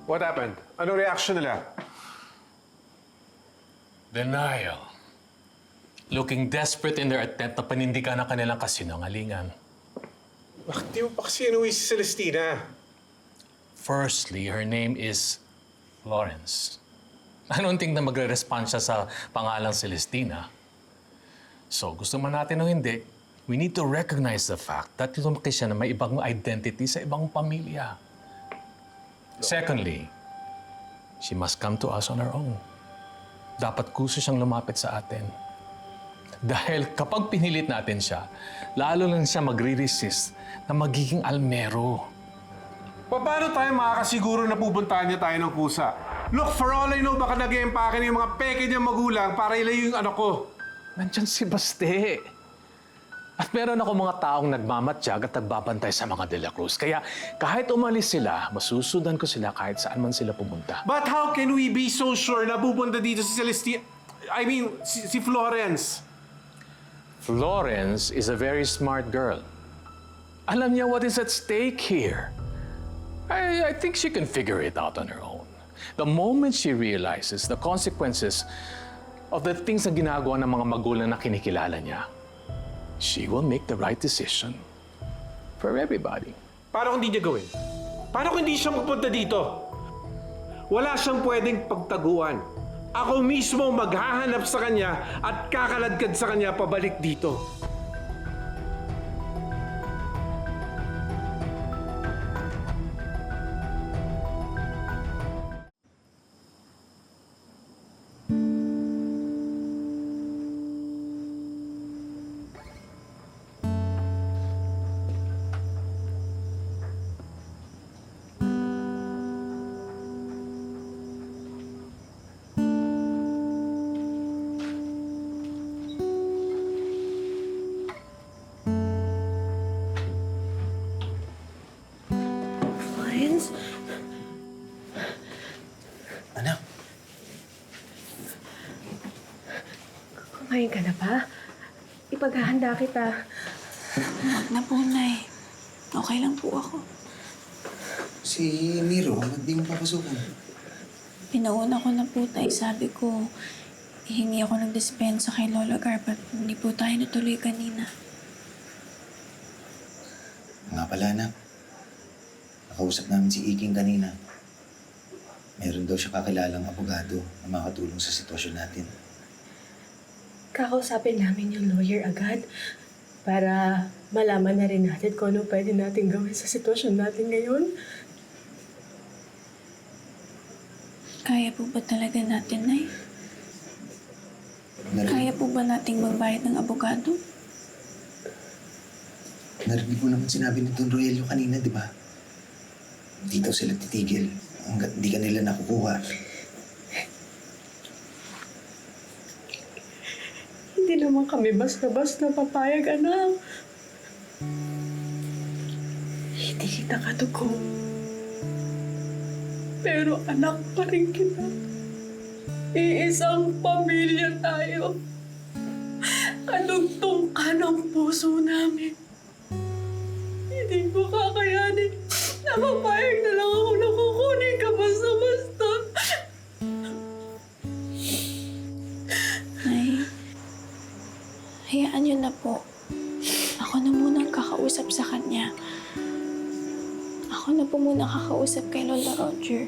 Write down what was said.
What happened? Anong reaction nila? Denial. Looking desperate in their attempt na panindigan ang kanilang kasinungalingan. Bakit di mo pa kasi inuwi si Celestina? Firstly, her name is Florence. Anong tingin na magre-respond siya sa pangalang Celestina? So, gusto man natin o hindi, we need to recognize the fact that lumaki siya na may ibang identity sa ibang pamilya. Secondly, she must come to us on her own. Dapat kuso siyang lumapit sa atin. Dahil kapag pinilit natin siya, lalo lang siya magre-resist na magiging almero. Paano tayo makakasiguro na pupuntahan niya tayo ng kusa? Look, for all I know, baka nag-empake na yung mga peke niyang magulang para ilayo yung anak ko. Nandyan si Baste. At meron ako mga taong nagmamatsyag at nagbabantay sa mga De La Cruz. Kaya kahit umalis sila, masusundan ko sila kahit saan man sila pumunta. But how can we be so sure na pupunta dito si Celestina? I mean, si Florence. Florence is a very smart girl. Alam niya what is at stake here. I think she can figure it out on her own. The moment she realizes the consequences of the things na ginagawa ng mga magulang na kinikilala niya, she will make the right decision for everybody. Paano kung hindi niya gawin? Paano kung hindi siya magpunta dito? Wala siyang pwedeng pagtaguan. Ako mismo maghahanap sa kanya at kakaladkad sa kanya pabalik dito. Florence? Anak, Kumain ka na ba? Ipaghahanda kita. Huwag na po, Nay. Okay lang po ako. si Miro, ba't di mo papasukan? Pinauna ko na po, Tay. Sabi ko, hihingi ako ng dispensa kay Lola Garp at hindi po tayo natuloy kanina. Nga pala, anak. Nakausap namin si Iking kanina. Meron daw siya kakilalang abogado na makatulong sa sitwasyon natin. Kakausapin namin yung lawyer agad para malaman na rin natin kung ano pwede natin gawin sa sitwasyon natin ngayon. Kaya po ba talaga natin, Nay? Kaya po ba nating magbayad ng abogado? Narinig mo naman sinabi ni Don Rogelio kanina, di ba? Hindi daw sila titigil hanggat hindi ka nila nakukuha. Hindi naman kami basta-basta papayag, anak. Hindi kita katuko. Pero anak pa rin kita. Iisang pamilya tayo. Kadugtong ka ng puso namin. Hindi ko kakayanin. Napapayag na lang ako na kukunin ka basta-basta. Nay, hayaan niyo na po. Ako na munang kakausap sa kanya. Ako na po muna kakausap kay Lola Roger.